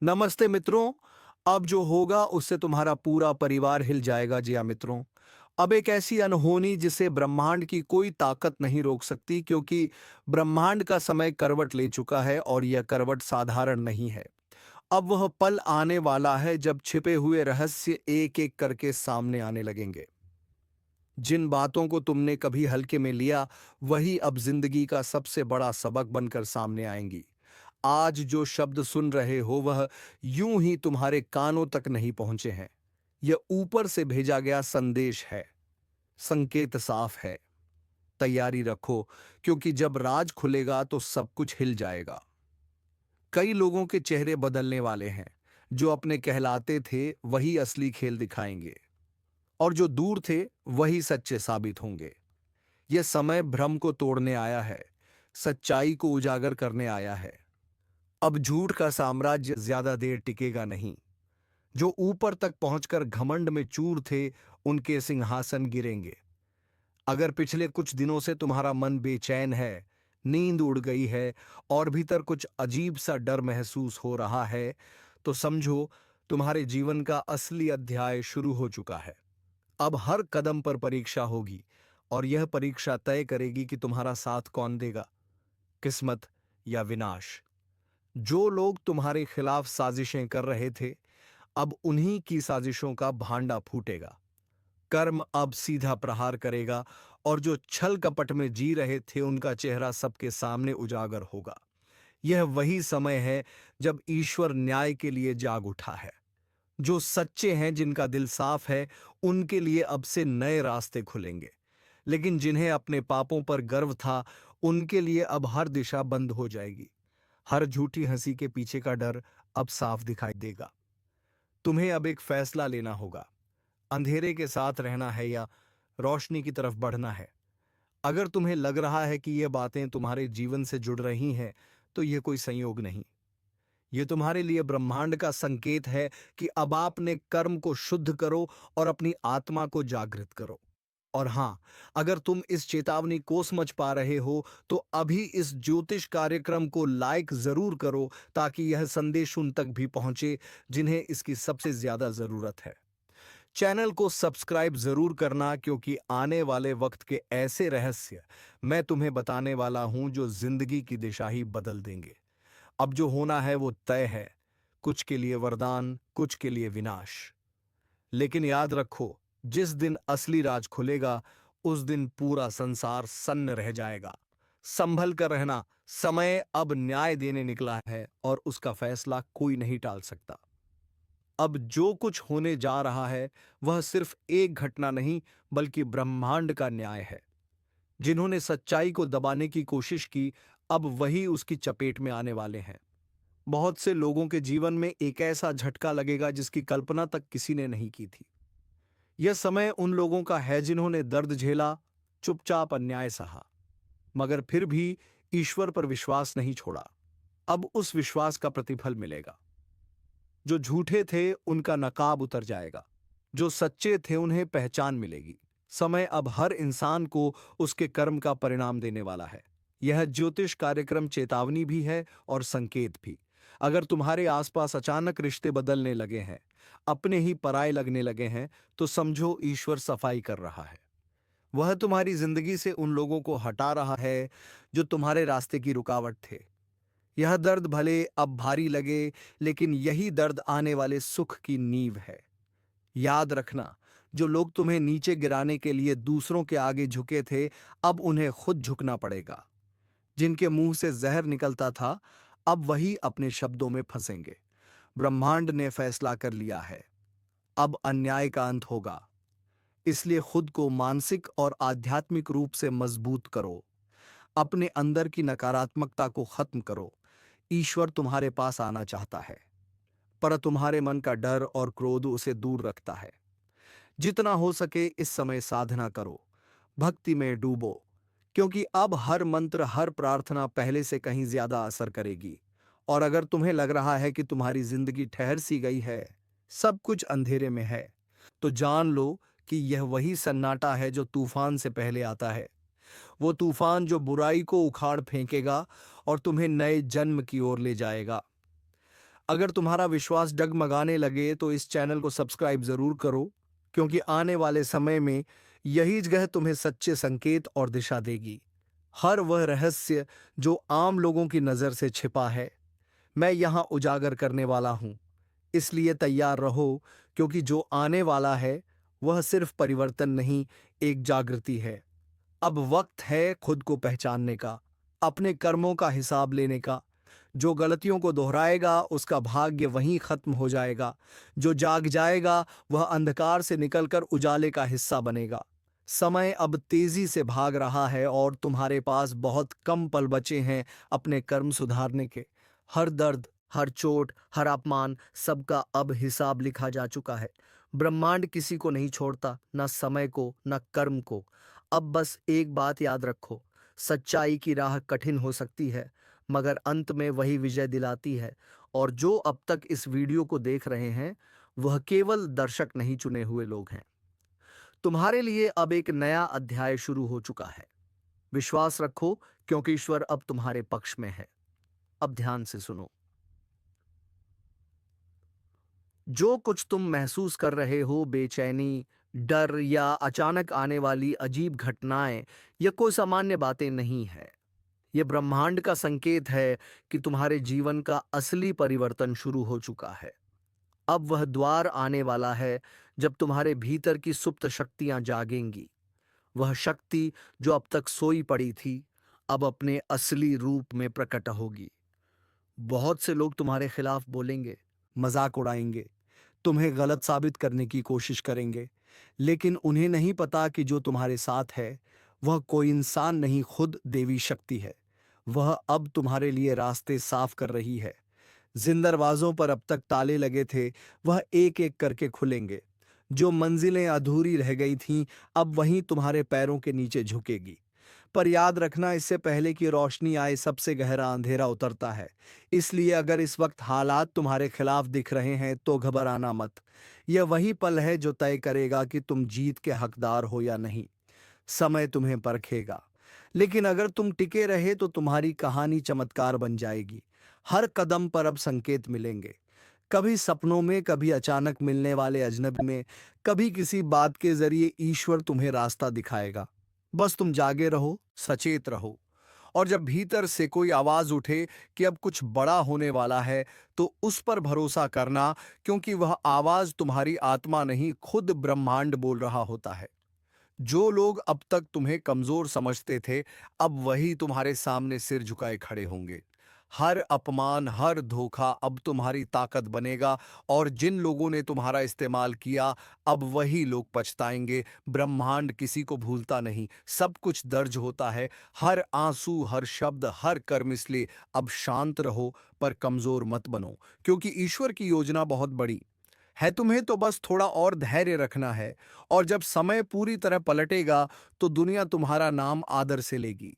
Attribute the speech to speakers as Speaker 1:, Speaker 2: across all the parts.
Speaker 1: नमस्ते मित्रों। अब जो होगा उससे तुम्हारा पूरा परिवार हिल जाएगा। जी हाँ मित्रों, अब एक ऐसी अनहोनी जिसे ब्रह्मांड की कोई ताकत नहीं रोक सकती, क्योंकि ब्रह्मांड का समय करवट ले चुका है और यह करवट साधारण नहीं है। अब वह पल आने वाला है जब छिपे हुए रहस्य एक एक करके सामने आने लगेंगे। जिन बातों को तुमने कभी हल्के में लिया, वही अब जिंदगी का सबसे बड़ा सबक बनकर सामने आएंगी। आज जो शब्द सुन रहे हो वह यूं ही तुम्हारे कानों तक नहीं पहुंचे हैं। यह ऊपर से भेजा गया संदेश है। संकेत साफ है। तैयारी रखो, क्योंकि जब राज खुलेगा तो सब कुछ हिल जाएगा। कई लोगों के चेहरे बदलने वाले हैं। जो अपने कहलाते थे वही असली खेल दिखाएंगे, और जो दूर थे वही सच्चे साबित होंगे। यह समय भ्रम को तोड़ने आया है, सच्चाई को उजागर करने आया है। अब झूठ का साम्राज्य ज्यादा देर टिकेगा नहीं। जो ऊपर तक पहुंचकर घमंड में चूर थे, उनके सिंहासन गिरेंगे। अगर पिछले कुछ दिनों से तुम्हारा मन बेचैन है, नींद उड़ गई है और भीतर कुछ अजीब सा डर महसूस हो रहा है, तो समझो तुम्हारे जीवन का असली अध्याय शुरू हो चुका है। अब हर कदम पर परीक्षा होगी, और यह परीक्षा तय करेगी कि तुम्हारा साथ कौन देगा, किस्मत या विनाश। जो लोग तुम्हारे खिलाफ साजिशें कर रहे थे, अब उन्हीं की साजिशों का भांडा फूटेगा। कर्म अब सीधा प्रहार करेगा, और जो छल कपट में जी रहे थे उनका चेहरा सबके सामने उजागर होगा। यह वही समय है जब ईश्वर न्याय के लिए जाग उठा है। जो सच्चे हैं, जिनका दिल साफ है, उनके लिए अब से नए रास्ते खुलेंगे। लेकिन जिन्हें अपने पापों पर गर्व था, उनके लिए अब हर दिशा बंद हो जाएगी। हर झूठी हंसी के पीछे का डर अब साफ दिखाई देगा। तुम्हें अब एक फैसला लेना होगा। अंधेरे के साथ रहना है या रोशनी की तरफ बढ़ना है। अगर तुम्हें लग रहा है कि ये बातें तुम्हारे जीवन से जुड़ रही हैं, तो ये कोई संयोग नहीं। ये तुम्हारे लिए ब्रह्मांड का संकेत है कि अब आपने कर्म को शुद्ध करो और अपनी आत्मा को जागृत करो। और हां, अगर तुम इस चेतावनी को समझ पा रहे हो, तो अभी इस ज्योतिष कार्यक्रम को लाइक जरूर करो, ताकि यह संदेश उन तक भी पहुंचे जिन्हें इसकी सबसे ज्यादा जरूरत है। चैनल को सब्सक्राइब जरूर करना, क्योंकि आने वाले वक्त के ऐसे रहस्य मैं तुम्हें बताने वाला हूं जो जिंदगी की दिशा ही बदल देंगे। अब जो होना है वो तय है। कुछ के लिए वरदान, कुछ के लिए विनाश। लेकिन याद रखो, जिस दिन असली राज खुलेगा, उस दिन पूरा संसार सन्न रह जाएगा। संभल कर रहना। समय अब न्याय देने निकला है, और उसका फैसला कोई नहीं टाल सकता। अब जो कुछ होने जा रहा है, वह सिर्फ एक घटना नहीं, बल्कि ब्रह्मांड का न्याय है। जिन्होंने सच्चाई को दबाने की कोशिश की, अब वही उसकी चपेट में आने वाले हैं। बहुत से लोगों के जीवन में एक ऐसा झटका लगेगा जिसकी कल्पना तक किसी ने नहीं की थी। यह समय उन लोगों का है जिन्होंने दर्द झेला, चुपचाप अन्याय सहा, मगर फिर भी ईश्वर पर विश्वास नहीं छोड़ा। अब उस विश्वास का प्रतिफल मिलेगा। जो झूठे थे उनका नकाब उतर जाएगा, जो सच्चे थे उन्हें पहचान मिलेगी। समय अब हर इंसान को उसके कर्म का परिणाम देने वाला है। यह ज्योतिष कार्यक्रम चेतावनी भी है और संकेत भी। अगर तुम्हारे आसपास अचानक रिश्ते बदलने लगे हैं, अपने ही पराये लगने लगे हैं, तो समझो ईश्वर सफाई कर रहा है। वह तुम्हारी जिंदगी से उन लोगों को हटा रहा है जो तुम्हारे रास्ते की रुकावट थे। यह दर्द भले अब भारी लगे, लेकिन यही दर्द आने वाले सुख की नींव है। याद रखना, जो लोग तुम्हें नीचे गिराने के लिए दूसरों के आगे झुके थे, अब उन्हें खुद झुकना पड़ेगा। जिनके मुंह से जहर निकलता था, अब वही अपने शब्दों में फंसेंगे। ब्रह्मांड ने फैसला कर लिया है। अब अन्याय का अंत होगा। इसलिए खुद को मानसिक और आध्यात्मिक रूप से मजबूत करो। अपने अंदर की नकारात्मकता को खत्म करो। ईश्वर तुम्हारे पास आना चाहता है, पर तुम्हारे मन का डर और क्रोध उसे दूर रखता है। जितना हो सके इस समय साधना करो, भक्ति में डूबो, क्योंकि अब हर मंत्र, हर प्रार्थना पहले से कहीं ज्यादा असर करेगी। और अगर तुम्हें लग रहा है कि तुम्हारी जिंदगी ठहर सी गई है, सब कुछ अंधेरे में है, तो जान लो कि यह वही सन्नाटा है जो तूफान से पहले आता है। वो तूफान जो बुराई को उखाड़ फेंकेगा और तुम्हें नए जन्म की ओर ले जाएगा। अगर तुम्हारा विश्वास डगमगाने लगे तो इस चैनल को सब्सक्राइब जरूर करो, क्योंकि आने वाले समय में यही जगह तुम्हें सच्चे संकेत और दिशा देगी। हर वह रहस्य जो आम लोगों की नजर से छिपा है, मैं यहाँ उजागर करने वाला हूँ। इसलिए तैयार रहो, क्योंकि जो आने वाला है वह सिर्फ परिवर्तन नहीं, एक जागृति है। अब वक्त है खुद को पहचानने का, अपने कर्मों का हिसाब लेने का। जो गलतियों को दोहराएगा उसका भाग्य वहीं खत्म हो जाएगा। जो जाग जाएगा वह अंधकार से निकलकर उजाले का हिस्सा बनेगा। समय अब तेजी से भाग रहा है और तुम्हारे पास बहुत कम पल बचे हैं अपने कर्म सुधारने के। हर दर्द, हर चोट, हर अपमान, सबका अब हिसाब लिखा जा चुका है। ब्रह्मांड किसी को नहीं छोड़ता, न समय को न कर्म को। अब बस एक बात याद रखो, सच्चाई की राह कठिन हो सकती है, मगर अंत में वही विजय दिलाती है। और जो अब तक इस वीडियो को देख रहे हैं वह केवल दर्शक नहीं, चुने हुए लोग हैं। तुम्हारे लिए अब एक नया अध्याय शुरू हो चुका है। विश्वास रखो, क्योंकि ईश्वर अब तुम्हारे पक्ष में है। अब ध्यान से सुनो। जो कुछ तुम महसूस कर रहे हो, बेचैनी, डर या अचानक आने वाली अजीब घटनाएं, यह कोई सामान्य बातें नहीं है। यह ब्रह्मांड का संकेत है कि तुम्हारे जीवन का असली परिवर्तन शुरू हो चुका है। अब वह द्वार आने वाला है जब तुम्हारे भीतर की सुप्त शक्तियां जागेंगी। वह शक्ति जो अब तक सोई पड़ी थी, अब अपने असली रूप में प्रकट होगी। बहुत से लोग तुम्हारे खिलाफ बोलेंगे, मजाक उड़ाएंगे, तुम्हें गलत साबित करने की कोशिश करेंगे, लेकिन उन्हें नहीं पता कि जो तुम्हारे साथ है वह कोई इंसान नहीं, खुद देवी शक्ति है। वह अब तुम्हारे लिए रास्ते साफ कर रही है। जिन दरवाजों पर अब तक ताले लगे थे वह एक एक करके खुलेंगे। जो मंजिलें अधूरी रह गई थीं अब वहीं तुम्हारे पैरों के नीचे झुकेगी। पर याद रखना, इससे पहले कि रोशनी आए सबसे गहरा अंधेरा उतरता है। इसलिए अगर इस वक्त हालात तुम्हारे खिलाफ दिख रहे हैं तो घबराना मत। यह वही पल है जो तय करेगा कि तुम जीत के हकदार हो या नहीं। समय तुम्हें परखेगा, लेकिन अगर तुम टिके रहे तो तुम्हारी कहानी चमत्कार बन जाएगी। हर कदम पर अब संकेत मिलेंगे, कभी सपनों में, कभी अचानक मिलने वाले अजनबी में, कभी किसी बात के जरिए ईश्वर तुम्हें रास्ता दिखाएगा। बस तुम जागे रहो, सचेत रहो। और जब भीतर से कोई आवाज उठे कि अब कुछ बड़ा होने वाला है, तो उस पर भरोसा करना, क्योंकि वह आवाज तुम्हारी आत्मा नहीं, खुद ब्रह्मांड बोल रहा होता है। जो लोग अब तक तुम्हें कमजोर समझते थे अब वही तुम्हारे सामने सिर झुकाए खड़े होंगे। हर अपमान, हर धोखा अब तुम्हारी ताकत बनेगा, और जिन लोगों ने तुम्हारा इस्तेमाल किया अब वही लोग पछताएंगे। ब्रह्मांड किसी को भूलता नहीं, सब कुछ दर्ज होता है। हर आंसू, हर शब्द, हर कर्म। इसलिए अब शांत रहो, पर कमजोर मत बनो, क्योंकि ईश्वर की योजना बहुत बड़ी है। तुम्हें तो बस थोड़ा और धैर्य रखना है, और जब समय पूरी तरह पलटेगा तो दुनिया तुम्हारा नाम आदर से लेगी।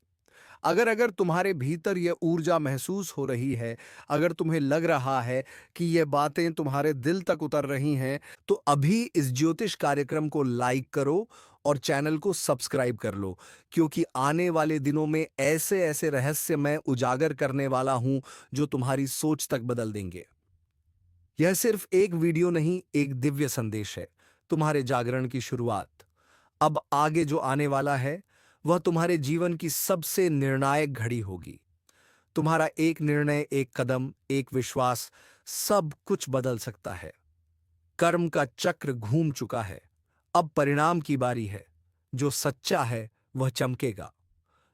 Speaker 1: अगर अगर तुम्हारे भीतर यह ऊर्जा महसूस हो रही है, अगर तुम्हें लग रहा है कि ये बातें तुम्हारे दिल तक उतर रही हैं, तो अभी इस ज्योतिष कार्यक्रम को लाइक करो और चैनल को सब्सक्राइब कर लो, क्योंकि आने वाले दिनों में ऐसे ऐसे रहस्य मैं उजागर करने वाला हूं जो तुम्हारी सोच तक बदल देंगे। यह सिर्फ एक वीडियो नहीं, एक दिव्य संदेश है, तुम्हारे जागरण की शुरुआत। अब आगे जो आने वाला है वह तुम्हारे जीवन की सबसे निर्णायक घड़ी होगी। तुम्हारा एक निर्णय, एक कदम, एक विश्वास, सब कुछ बदल सकता है। कर्म का चक्र घूम चुका है, अब परिणाम की बारी है। जो सच्चा है वह चमकेगा,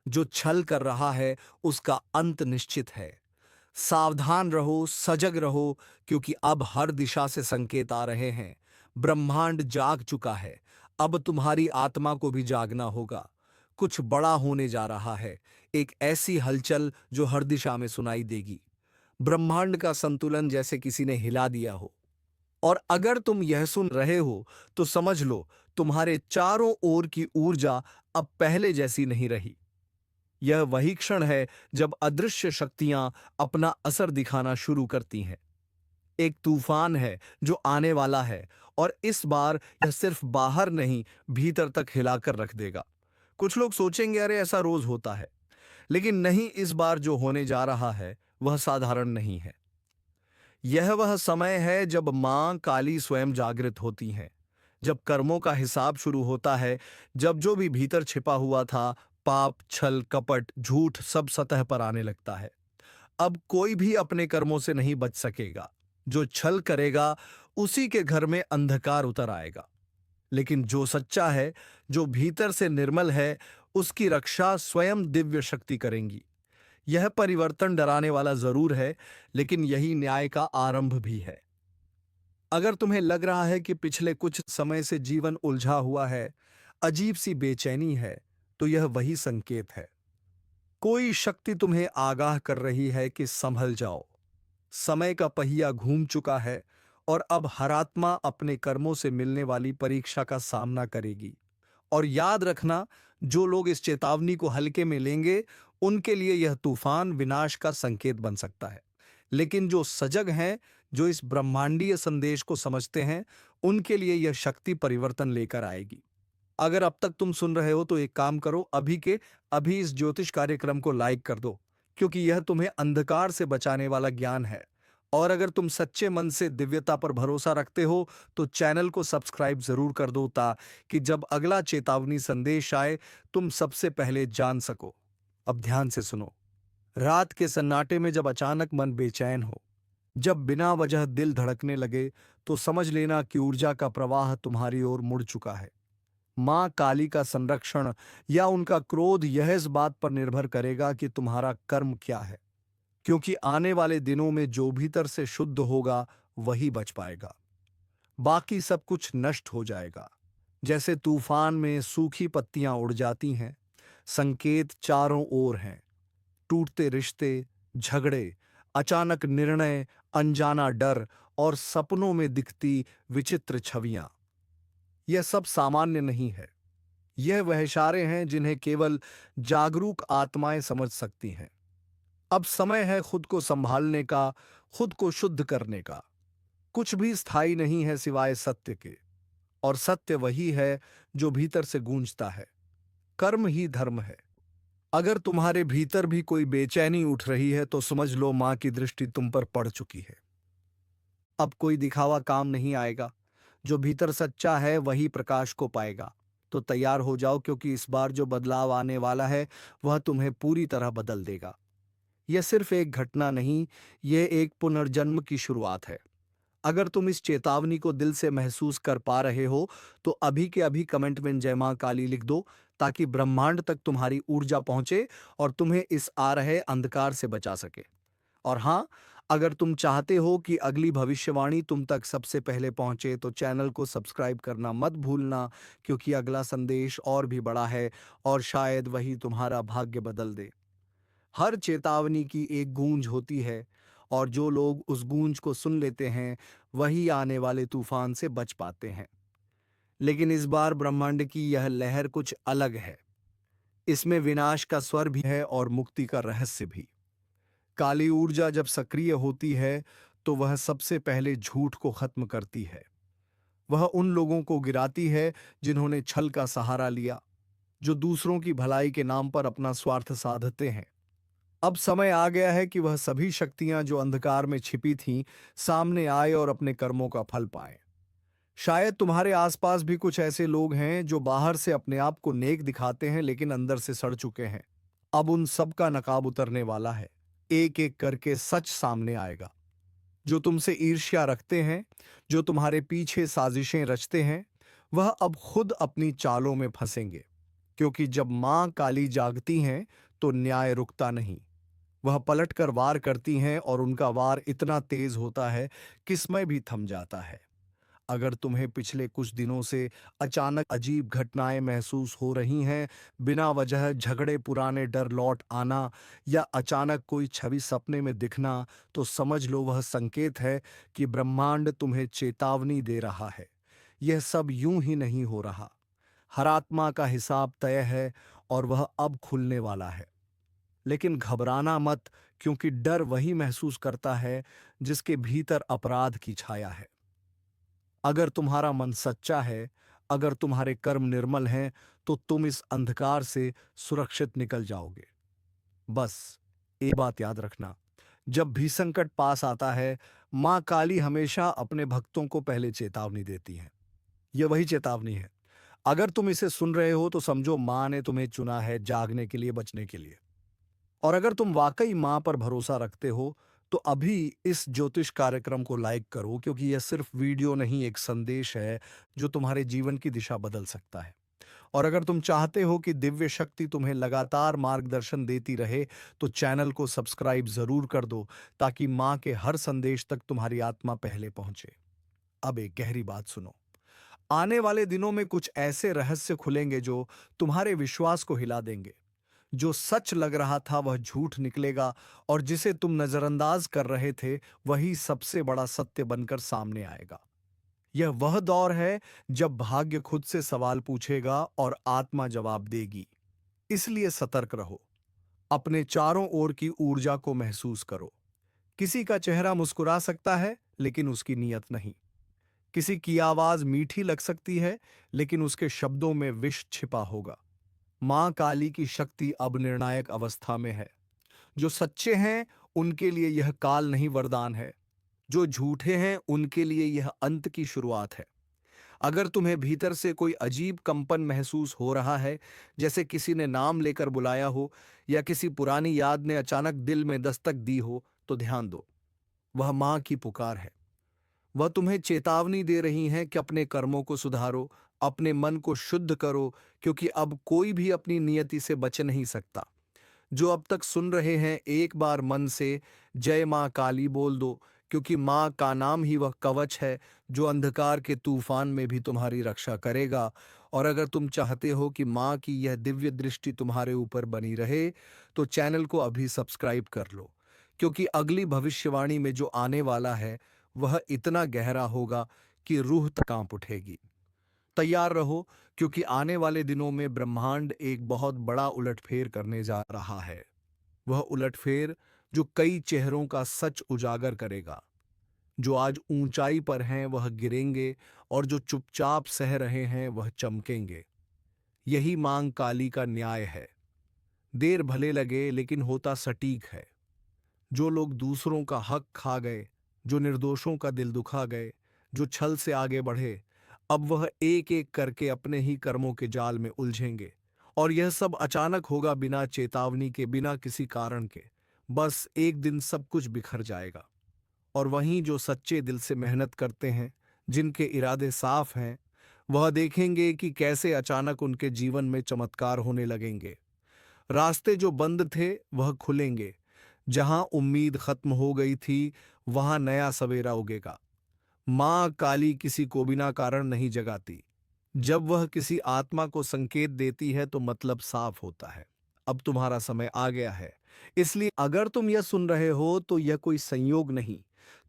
Speaker 1: जो छल कर रहा है उसका अंत निश्चित है। सावधान रहो, सजग रहो, क्योंकि अब हर दिशा से संकेत आ रहे हैं। ब्रह्मांड जाग चुका है, अब तुम्हारी आत्मा को भी जागना होगा। कुछ बड़ा होने जा रहा है, एक ऐसी हलचल जो हर दिशा में सुनाई देगी। ब्रह्मांड का संतुलन जैसे किसी ने हिला दिया हो। और अगर तुम यह सुन रहे हो तो समझ लो, तुम्हारे चारों ओर की ऊर्जा अब पहले जैसी नहीं रही। यह वही क्षण है जब अदृश्य शक्तियां अपना असर दिखाना शुरू करती हैं। एक तूफान है जो आने वाला है, और इस बार यह सिर्फ बाहर नहीं, भीतर तक हिलाकर रख देगा। कुछ लोग सोचेंगे, अरे ऐसा रोज होता है, लेकिन नहीं, इस बार जो होने जा रहा है वह साधारण नहीं है। यह वह समय है जब मां काली स्वयं जागृत होती हैं, जब कर्मों का हिसाब शुरू होता है, जब जो भी भीतर छिपा हुआ था, पाप, छल, कपट, झूठ, सब सतह पर आने लगता है। अब कोई भी अपने कर्मों से नहीं बच सकेगा। जो छल करेगा उसी के घर में अंधकार उतर आएगा। लेकिन जो सच्चा है, जो भीतर से निर्मल है, उसकी रक्षा स्वयं दिव्य शक्ति करेंगी। यह परिवर्तन डराने वाला जरूर है, लेकिन यही न्याय का आरंभ भी है। अगर तुम्हें लग रहा है कि पिछले कुछ समय से जीवन उलझा हुआ है, अजीब सी बेचैनी है, तो यह वही संकेत है। कोई शक्ति तुम्हें आगाह कर रही है कि संभल जाओ। समय का पहिया घूम चुका है और अब हर आत्मा अपने कर्मों से मिलने वाली परीक्षा का सामना करेगी। और याद रखना, जो लोग इस चेतावनी को हल्के में लेंगे, उनके लिए यह तूफान विनाश का संकेत बन सकता है। लेकिन जो सजग हैं, जो इस ब्रह्मांडीय संदेश को समझते हैं, उनके लिए यह शक्ति परिवर्तन लेकर आएगी। अगर अब तक तुम सुन रहे हो तो एक काम करो, अभी के अभी इस ज्योतिष कार्यक्रम को लाइक कर दो, क्योंकि यह तुम्हें अंधकार से बचाने वाला ज्ञान है। और अगर तुम सच्चे मन से दिव्यता पर भरोसा रखते हो तो चैनल को सब्सक्राइब जरूर कर दो, ताकि जब अगला चेतावनी संदेश आए तुम सबसे पहले जान सको। अब ध्यान से सुनो। रात के सन्नाटे में जब अचानक मन बेचैन हो, जब बिना वजह दिल धड़कने लगे, तो समझ लेना कि ऊर्जा का प्रवाह तुम्हारी ओर मुड़ चुका है। मां काली का संरक्षण या उनका क्रोध यह इस बात पर निर्भर करेगा कि तुम्हारा कर्म क्या है, क्योंकि आने वाले दिनों में जो भीतर से शुद्ध होगा वही बच पाएगा। बाकी सब कुछ नष्ट हो जाएगा। जैसे तूफान में सूखी पत्तियां उड़ जाती हैं, संकेत चारों ओर हैं। टूटते रिश्ते, झगड़े, अचानक निर्णय, अनजाना डर और सपनों में दिखती विचित्र छवियां, यह सब सामान्य नहीं है। यह वह इशारे हैं जिन्हें केवल जागरूक आत्माएं समझ सकती हैं। अब समय है खुद को संभालने का, खुद को शुद्ध करने का। कुछ भी स्थायी नहीं है सिवाय सत्य के, और सत्य वही है जो भीतर से गूंजता है। कर्म ही धर्म है। अगर तुम्हारे भीतर भी कोई बेचैनी उठ रही है तो समझ लो मां की दृष्टि तुम पर पड़ चुकी है। अब कोई दिखावा काम नहीं आएगा। जो भीतर सच्चा है वही प्रकाश को पाएगा। तो तैयार हो जाओ, क्योंकि इस बार जो बदलाव आने वाला है वह तुम्हें पूरी तरह बदल देगा। यह सिर्फ एक घटना नहीं, यह एक पुनर्जन्म की शुरुआत है। अगर तुम इस चेतावनी को दिल से महसूस कर पा रहे हो तो अभी के अभी कमेंट में जय मां काली लिख दो, ताकि ब्रह्मांड तक तुम्हारी ऊर्जा पहुंचे और तुम्हें इस आ रहे अंधकार से बचा सके। और हाँ, अगर तुम चाहते हो कि अगली भविष्यवाणी तुम तक सबसे पहले पहुंचे तो चैनल को सब्सक्राइब करना मत भूलना, क्योंकि अगला संदेश और भी बड़ा है और शायद वही तुम्हारा भाग्य बदल दे। हर चेतावनी की एक गूंज होती है, और जो लोग उस गूंज को सुन लेते हैं वही आने वाले तूफान से बच पाते हैं। लेकिन इस बार ब्रह्मांड की यह लहर कुछ अलग है। इसमें विनाश का स्वर भी है और मुक्ति का रहस्य भी। काली ऊर्जा जब सक्रिय होती है तो वह सबसे पहले झूठ को खत्म करती है। वह उन लोगों को गिराती है जिन्होंने छल का सहारा लिया, जो दूसरों की भलाई के नाम पर अपना स्वार्थ साधते हैं। अब समय आ गया है कि वह सभी शक्तियां जो अंधकार में छिपी थीं, सामने आए और अपने कर्मों का फल पाएं। शायद तुम्हारे आसपास भी कुछ ऐसे लोग हैं जो बाहर से अपने आप को नेक दिखाते हैं, लेकिन अंदर से सड़ चुके हैं। अब उन सब का नकाब उतरने वाला है। एक एक करके सच सामने आएगा। जो तुमसे ईर्ष्या रखते हैं, जो तुम्हारे पीछे साजिशें रचते हैं, वह अब खुद अपनी चालों में फंसेंगे। क्योंकि जब मां काली जागती हैं तो न्याय रुकता नहीं। वह पलटकर वार करती हैं और उनका वार इतना तेज होता है कि समय भी थम जाता है। अगर तुम्हें पिछले कुछ दिनों से अचानक अजीब घटनाएं महसूस हो रही हैं, बिना वजह झगड़े, पुराने डर लौट आना या अचानक कोई छवि सपने में दिखना, तो समझ लो वह संकेत है कि ब्रह्मांड तुम्हें चेतावनी दे रहा है। यह सब यूं ही नहीं हो रहा। हर आत्मा का हिसाब तय है और वह अब खुलने वाला है। लेकिन घबराना मत, क्योंकि डर वही महसूस करता है जिसके भीतर अपराध की छाया है। अगर तुम्हारा मन सच्चा है, अगर तुम्हारे कर्म निर्मल हैं, तो तुम इस अंधकार से सुरक्षित निकल जाओगे। बस एक बात याद रखना, जब भी संकट पास आता है, माँ काली हमेशा अपने भक्तों को पहले चेतावनी देती हैं। ये वही चेतावनी है। अगर तुम इसे सुन रहे हो तो समझो माँ ने तुम्हें चुना है जागने के लिए, बचने के लिए। और अगर तुम वाकई माँ पर भरोसा रखते हो तो अभी इस ज्योतिष कार्यक्रम को लाइक करो, क्योंकि यह सिर्फ वीडियो नहीं, एक संदेश है जो तुम्हारे जीवन की दिशा बदल सकता है। और अगर तुम चाहते हो कि दिव्य शक्ति तुम्हें लगातार मार्गदर्शन देती रहे तो चैनल को सब्सक्राइब जरूर कर दो, ताकि माँ के हर संदेश तक तुम्हारी आत्मा पहले पहुंचे। अब एक गहरी बात सुनो। आने वाले दिनों में कुछ ऐसे रहस्य खुलेंगे जो तुम्हारे विश्वास को हिला देंगे। जो सच लग रहा था वह झूठ निकलेगा, और जिसे तुम नजरअंदाज कर रहे थे वही सबसे बड़ा सत्य बनकर सामने आएगा। यह वह दौर है जब भाग्य खुद से सवाल पूछेगा और आत्मा जवाब देगी। इसलिए सतर्क रहो। अपने चारों ओर की ऊर्जा को महसूस करो। किसी का चेहरा मुस्कुरा सकता है, लेकिन उसकी नीयत नहीं। किसी की आवाज मीठी लग सकती है, लेकिन उसके शब्दों में विष छिपा होगा। मां काली की शक्ति अब निर्णायक अवस्था में है। जो सच्चे हैं उनके लिए यह काल नहीं, वरदान है। जो झूठे हैं उनके लिए यह अंत की शुरुआत है। अगर तुम्हें भीतर से कोई अजीब कंपन महसूस हो रहा है, जैसे किसी ने नाम लेकर बुलाया हो या किसी पुरानी याद ने अचानक दिल में दस्तक दी हो, तो ध्यान दो। वह मां की पुकार है। वह तुम्हें चेतावनी दे रही हैं कि अपने कर्मों को सुधारो, अपने मन को शुद्ध करो, क्योंकि अब कोई भी अपनी नियति से बच नहीं सकता। जो अब तक सुन रहे हैं, एक बार मन से जय मां काली बोल दो, क्योंकि मां का नाम ही वह कवच है जो अंधकार के तूफान में भी तुम्हारी रक्षा करेगा। और अगर तुम चाहते हो कि मां की यह दिव्य दृष्टि तुम्हारे ऊपर बनी रहे, तो चैनल को अभी सब्सक्राइब कर लो, क्योंकि अगली भविष्यवाणी में जो आने वाला है वह इतना गहरा होगा कि रूह तक कांप उठेगी। तैयार रहो, क्योंकि आने वाले दिनों में ब्रह्मांड एक बहुत बड़ा उलटफेर करने जा रहा है। वह उलटफेर जो कई चेहरों का सच उजागर करेगा। जो आज ऊंचाई पर हैं वह गिरेंगे, और जो चुपचाप सह रहे हैं वह चमकेंगे। यही मां काली का न्याय है। देर भले लगे, लेकिन होता सटीक है। जो लोग दूसरों का हक खा गए, जो निर्दोषों का दिल दुखा गए, जो छल से आगे बढ़े, अब वह एक एक करके अपने ही कर्मों के जाल में उलझेंगे। और यह सब अचानक होगा, बिना चेतावनी के, बिना किसी कारण के। बस एक दिन सब कुछ बिखर जाएगा। और वहीं जो सच्चे दिल से मेहनत करते हैं, जिनके इरादे साफ हैं, वह देखेंगे कि कैसे अचानक उनके जीवन में चमत्कार होने लगेंगे। रास्ते जो बंद थे वह खुलेंगे। जहां उम्मीद खत्म हो गई थी, वहां नया सवेरा उगेगा। मां काली किसी को बिना कारण नहीं जगाती। जब वह किसी आत्मा को संकेत देती है तो मतलब साफ होता है। अब तुम्हारा समय आ गया है। इसलिए अगर तुम यह सुन रहे हो तो यह कोई संयोग नहीं,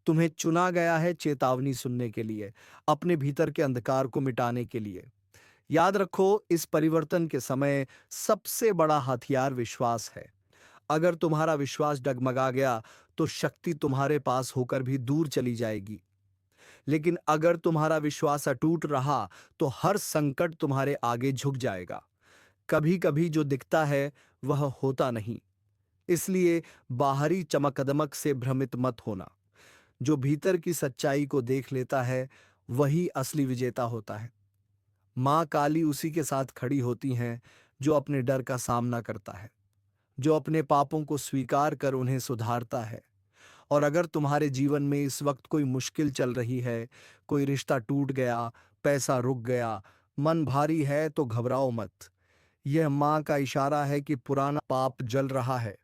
Speaker 1: तुम्हें चुना गया है चेतावनी सुनने के लिए, अपने भीतर के अंधकार को मिटाने के लिए। याद रखो, इस परिवर्तन के समय सबसे बड़ा हथियार विश्वास है। अगर तुम्हारा विश्वास डगमगा गया तो शक्ति तुम्हारे पास होकर भी दूर चली जाएगी। लेकिन अगर तुम्हारा विश्वास अटूट रहा तो हर संकट तुम्हारे आगे झुक जाएगा। कभी कभी जो दिखता है वह होता नहीं। इसलिए बाहरी चमकदमक से भ्रमित मत होना। जो भीतर की सच्चाई को देख लेता है वही असली विजेता होता है। मां काली उसी के साथ खड़ी होती हैं जो अपने डर का सामना करता है, जो अपने पापों को स्वीकार कर उन्हें सुधारता है। और अगर तुम्हारे जीवन में इस वक्त कोई मुश्किल चल रही है, कोई रिश्ता टूट गया, पैसा रुक गया, मन भारी है, तो घबराओ मत। यह मां का इशारा है कि पुराना पाप जल रहा है,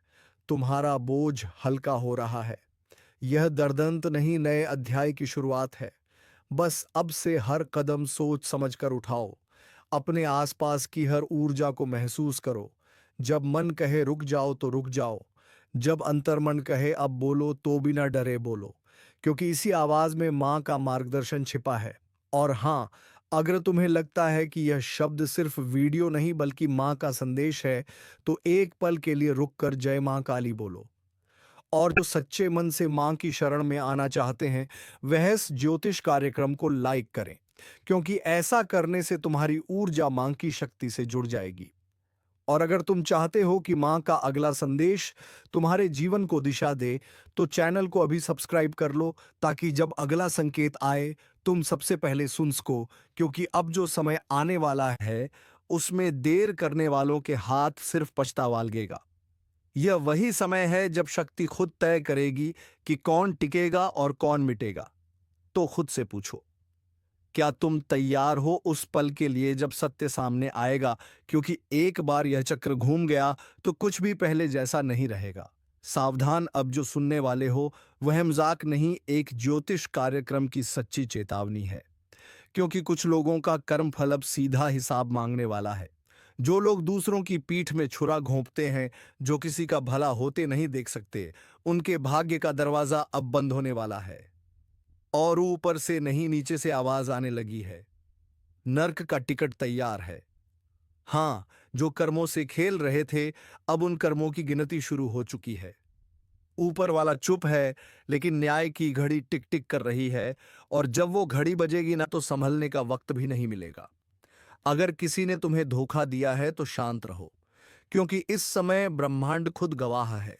Speaker 1: तुम्हारा बोझ हल्का हो रहा है। यह दर्दंत नहीं, नए अध्याय की शुरुआत है। बस अब से हर कदम सोच समझकर उठाओ। अपने आसपास की हर ऊर्जा को महसूस करो। जब मन कहे रुक जाओ तो रुक जाओ। जब अंतर्मन कहे अब बोलो, तो बिना डरे बोलो, क्योंकि इसी आवाज में मां का मार्गदर्शन छिपा है। और हाँ, अगर तुम्हें लगता है कि यह शब्द सिर्फ वीडियो नहीं बल्कि मां का संदेश है, तो एक पल के लिए रुक कर जय मां काली बोलो। और जो सच्चे मन से मां की शरण में आना चाहते हैं, वह इस ज्योतिष कार्यक्रम को लाइक करें, क्योंकि ऐसा करने से तुम्हारी ऊर्जा मां की शक्ति से जुड़ जाएगी। और अगर तुम चाहते हो कि माँ का अगला संदेश तुम्हारे जीवन को दिशा दे, तो चैनल को अभी सब्सक्राइब कर लो, ताकि जब अगला संकेत आए तुम सबसे पहले सुन सको। क्योंकि अब जो समय आने वाला है, उसमें देर करने वालों के हाथ सिर्फ पछतावा लगेगा। यह वही समय है जब शक्ति खुद तय करेगी कि कौन टिकेगा और कौन मिटेगा। तो खुद से पूछो, क्या तुम तैयार हो उस पल के लिए जब सत्य सामने आएगा? क्योंकि एक बार यह चक्र घूम गया तो कुछ भी पहले जैसा नहीं रहेगा। सावधान, अब जो सुनने वाले हो वह मजाक नहीं, एक ज्योतिष कार्यक्रम की सच्ची चेतावनी है। क्योंकि कुछ लोगों का कर्म फल अब सीधा हिसाब मांगने वाला है। जो लोग दूसरों की पीठ में छुरा घोंपते हैं, जो किसी का भला होते नहीं देख सकते, उनके भाग्य का दरवाजा अब बंद होने वाला है। और ऊपर से नहीं, नीचे से आवाज आने लगी है, नर्क का टिकट तैयार है। हाँ, जो कर्मों से खेल रहे थे, अब उन कर्मों की गिनती शुरू हो चुकी है। ऊपर वाला चुप है, लेकिन न्याय की घड़ी टिक टिक कर रही है। और जब वो घड़ी बजेगी ना, तो संभलने का वक्त भी नहीं मिलेगा। अगर किसी ने तुम्हें धोखा दिया है तो शांत रहो, क्योंकि इस समय ब्रह्मांड खुद गवाह है।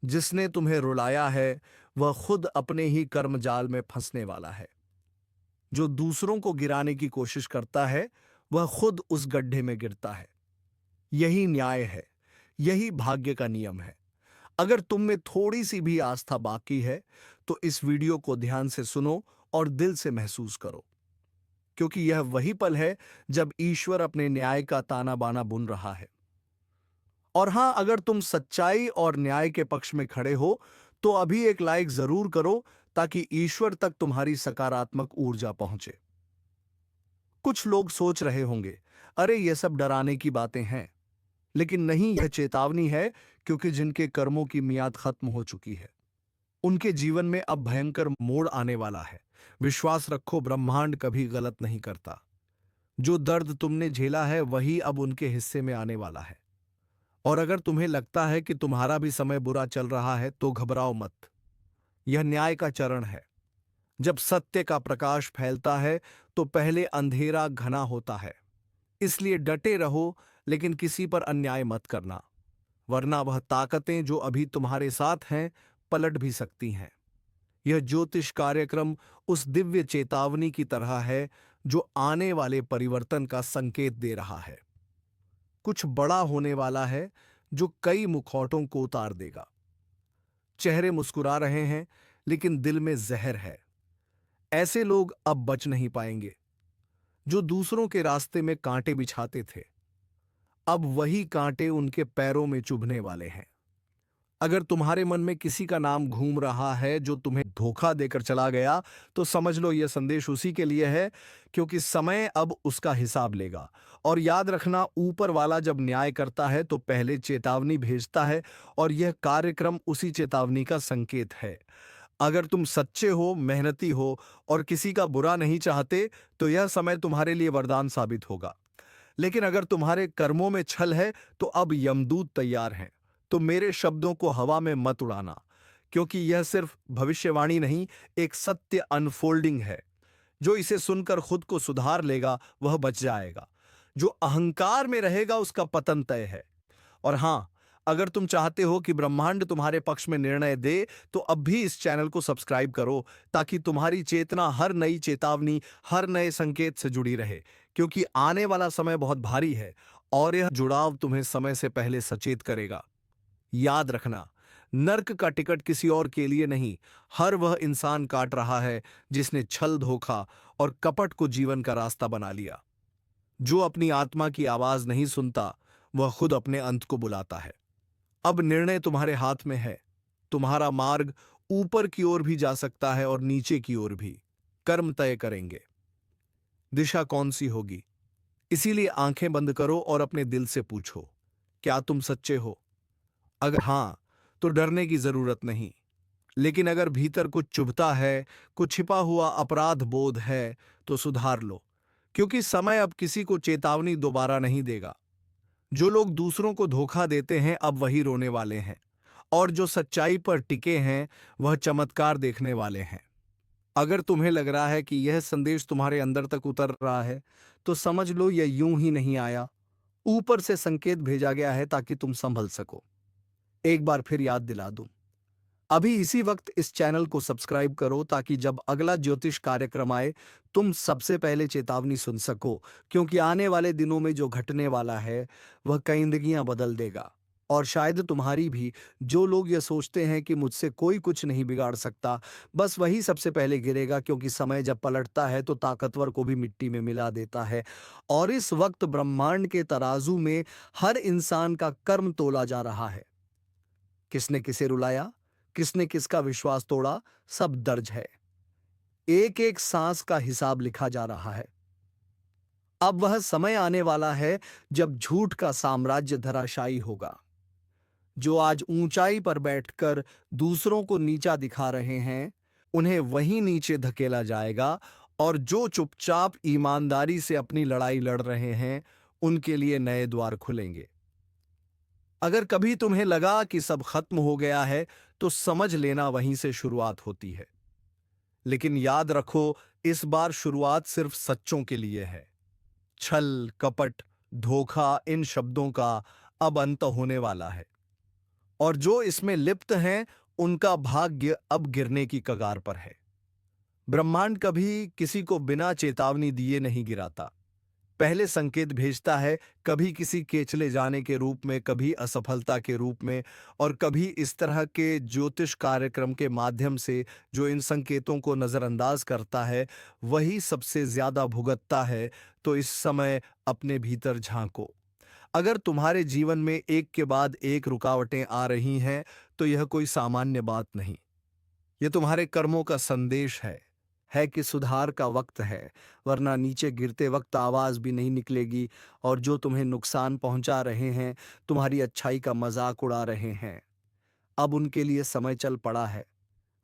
Speaker 1: जिसने तुम्हें रुलाया है, वह खुद अपने ही कर्मजाल में फंसने वाला है। जो दूसरों को गिराने की कोशिश करता है, वह खुद उस गड्ढे में गिरता है। यही न्याय है, यही भाग्य का नियम है। अगर तुम में थोड़ी सी भी आस्था बाकी है, तो इस वीडियो को ध्यान से सुनो और दिल से महसूस करो। क्योंकि यह वही पल है जब ईश्वर अपने न्याय का ताना बाना बुन रहा है। और हां, अगर तुम सच्चाई और न्याय के पक्ष में खड़े हो, तो अभी एक लाइक जरूर करो, ताकि ईश्वर तक तुम्हारी सकारात्मक ऊर्जा पहुंचे। कुछ लोग सोच रहे होंगे, अरे ये सब डराने की बातें हैं। लेकिन नहीं, यह चेतावनी है। क्योंकि जिनके कर्मों की मियाद खत्म हो चुकी है, उनके जीवन में अब भयंकर मोड़ आने वाला है। विश्वास रखो, ब्रह्मांड कभी गलत नहीं करता। जो दर्द तुमने झेला है, वही अब उनके हिस्से में आने वाला है। और अगर तुम्हें लगता है कि तुम्हारा भी समय बुरा चल रहा है, तो घबराओ मत। यह न्याय का चरण है। जब सत्य का प्रकाश फैलता है, तो पहले अंधेरा घना होता है। इसलिए डटे रहो, लेकिन किसी पर अन्याय मत करना, वरना वह ताकतें जो अभी तुम्हारे साथ हैं, पलट भी सकती हैं। यह ज्योतिष कार्यक्रम उस दिव्य चेतावनी की तरह है, जो आने वाले परिवर्तन का संकेत दे रहा है। कुछ बड़ा होने वाला है, जो कई मुखौटों को उतार देगा। चेहरे मुस्कुरा रहे हैं, लेकिन दिल में जहर है। ऐसे लोग अब बच नहीं पाएंगे। जो दूसरों के रास्ते में कांटे बिछाते थे, अब वही कांटे उनके पैरों में चुभने वाले हैं। अगर तुम्हारे मन में किसी का नाम घूम रहा है जो तुम्हें धोखा देकर चला गया, तो समझ लो यह संदेश उसी के लिए है। क्योंकि समय अब उसका हिसाब लेगा। और याद रखना, ऊपर वाला जब न्याय करता है तो पहले चेतावनी भेजता है, और यह कार्यक्रम उसी चेतावनी का संकेत है। अगर तुम सच्चे हो, मेहनती हो और किसी का बुरा नहीं चाहते, तो यह समय तुम्हारे लिए वरदान साबित होगा। लेकिन अगर तुम्हारे कर्मों में छल है, तो अब यमदूत तैयार हैं। तो मेरे शब्दों को हवा में मत उड़ाना, क्योंकि यह सिर्फ भविष्यवाणी नहीं, एक सत्य अनफोल्डिंग है। जो इसे सुनकर खुद को सुधार लेगा, वह बच जाएगा। जो अहंकार में रहेगा, उसका पतन तय है। और हां, अगर तुम चाहते हो कि ब्रह्मांड तुम्हारे पक्ष में निर्णय दे, तो अब भी इस चैनल को सब्सक्राइब करो, ताकि तुम्हारी चेतना हर नई चेतावनी, हर नए संकेत से जुड़ी रहे। क्योंकि आने वाला समय बहुत भारी है, और यह जुड़ाव तुम्हें समय से पहले सचेत करेगा। याद रखना, नर्क का टिकट किसी और के लिए नहीं, हर वह इंसान काट रहा है जिसने छल, धोखा और कपट को जीवन का रास्ता बना लिया। जो अपनी आत्मा की आवाज नहीं सुनता, वह खुद अपने अंत को बुलाता है। अब निर्णय तुम्हारे हाथ में है। तुम्हारा मार्ग ऊपर की ओर भी जा सकता है और नीचे की ओर भी। कर्म तय करेंगे, दिशा कौन सी होगी। इसीलिए आंखें बंद करो और अपने दिल से पूछो, क्या तुम सच्चे हो? अगर हां, तो डरने की जरूरत नहीं। लेकिन अगर भीतर कुछ चुभता है, कुछ छिपा हुआ अपराध बोध है, तो सुधार लो। क्योंकि समय अब किसी को चेतावनी दोबारा नहीं देगा। जो लोग दूसरों को धोखा देते हैं, अब वही रोने वाले हैं। और जो सच्चाई पर टिके हैं, वह चमत्कार देखने वाले हैं। अगर तुम्हें लग रहा है कि यह संदेश तुम्हारे अंदर तक उतर रहा है, तो समझ लो यह यूं ही नहीं आया। ऊपर से संकेत भेजा गया है ताकि तुम संभल सको। एक बार फिर याद दिला दूं, अभी इसी वक्त इस चैनल को सब्सक्राइब करो ताकि जब अगला ज्योतिष कार्यक्रम आए तुम सबसे पहले चेतावनी सुन सको, क्योंकि आने वाले दिनों में जो घटने वाला है वह कई जिंदगियां बदल देगा। और शायद तुम्हारी भी। जो लोग ये सोचते हैं कि मुझसे कोई कुछ नहीं बिगाड़ सकता, बस वही सबसे पहले गिरेगा, क्योंकि समय जब पलटता है तो ताकतवर को भी मिट्टी में मिला देता है। और इस वक्त ब्रह्मांड के तराजू में हर इंसान का कर्म तोला जा रहा है। किसने किसे रुलाया, किसने किसका विश्वास तोड़ा, सब दर्ज है। एक एक सांस का हिसाब लिखा जा रहा है। अब वह समय आने वाला है जब झूठ का साम्राज्य धराशायी होगा। जो आज ऊंचाई पर बैठकर दूसरों को नीचा दिखा रहे हैं, उन्हें वहीं नीचे धकेला जाएगा। और जो चुपचाप ईमानदारी से अपनी लड़ाई लड़ रहे हैं, उनके लिए नए द्वार खुलेंगे। अगर कभी तुम्हें लगा कि सब खत्म हो गया है, तो समझ लेना वहीं से शुरुआत होती है। लेकिन याद रखो, इस बार शुरुआत सिर्फ सच्चों के लिए है। छल, कपट, धोखा, इन शब्दों का अब अंत होने वाला है। और जो इसमें लिप्त हैं, उनका भाग्य अब गिरने की कगार पर है। ब्रह्मांड कभी किसी को बिना चेतावनी दिए नहीं गिराता। पहले संकेत भेजता है, कभी किसी के चले जाने के रूप में, कभी असफलता के रूप में, और कभी इस तरह के ज्योतिष कार्यक्रम के माध्यम से। जो इन संकेतों को नजरअंदाज करता है वही सबसे ज्यादा भुगतता है। तो इस समय अपने भीतर झांको। अगर तुम्हारे जीवन में एक के बाद एक रुकावटें आ रही हैं, तो यह कोई सामान्य बात नहीं। यह तुम्हारे कर्मों का संदेश है कि सुधार का वक्त है, वरना नीचे गिरते वक्त आवाज भी नहीं निकलेगी। और जो तुम्हें नुकसान पहुंचा रहे हैं, तुम्हारी अच्छाई का मजाक उड़ा रहे हैं, अब उनके लिए समय चल पड़ा है।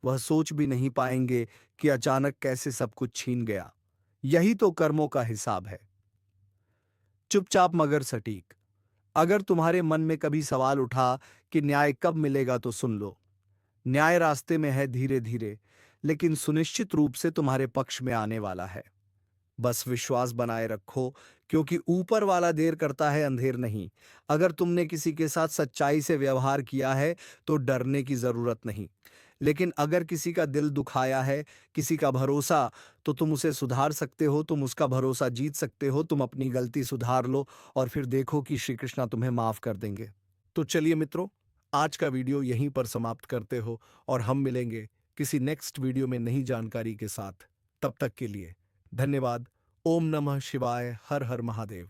Speaker 1: वह सोच भी नहीं पाएंगे कि अचानक कैसे सब कुछ छीन गया। यही तो कर्मों का हिसाब है। चुपचाप मगर सटीक। अगर तुम्हारे मन में कभी सवाल उठा कि न्याय कब मिलेगा, तो सुन लो। न्याय रास्ते में है, धीरे धीरे, लेकिन सुनिश्चित रूप से तुम्हारे पक्ष में आने वाला है। बस विश्वास बनाए रखो, क्योंकि ऊपर वाला देर करता है, अंधेर नहीं। अगर तुमने किसी के साथ सच्चाई से व्यवहार किया है, तो डरने की जरूरत नहीं। लेकिन अगर किसी का दिल दुखाया है, किसी का भरोसा, तो तुम उसे सुधार सकते हो, तुम उसका भरोसा जीत सकते हो। तुम अपनी गलती सुधार लो और फिर देखो कि श्री कृष्णा तुम्हें माफ कर देंगे। तो चलिए मित्रों, आज का वीडियो यहीं पर समाप्त करते हो, और हम मिलेंगे किसी नेक्स्ट वीडियो में नई जानकारी के साथ। तब तक के लिए धन्यवाद। ओम नमः शिवाय। हर हर महादेव।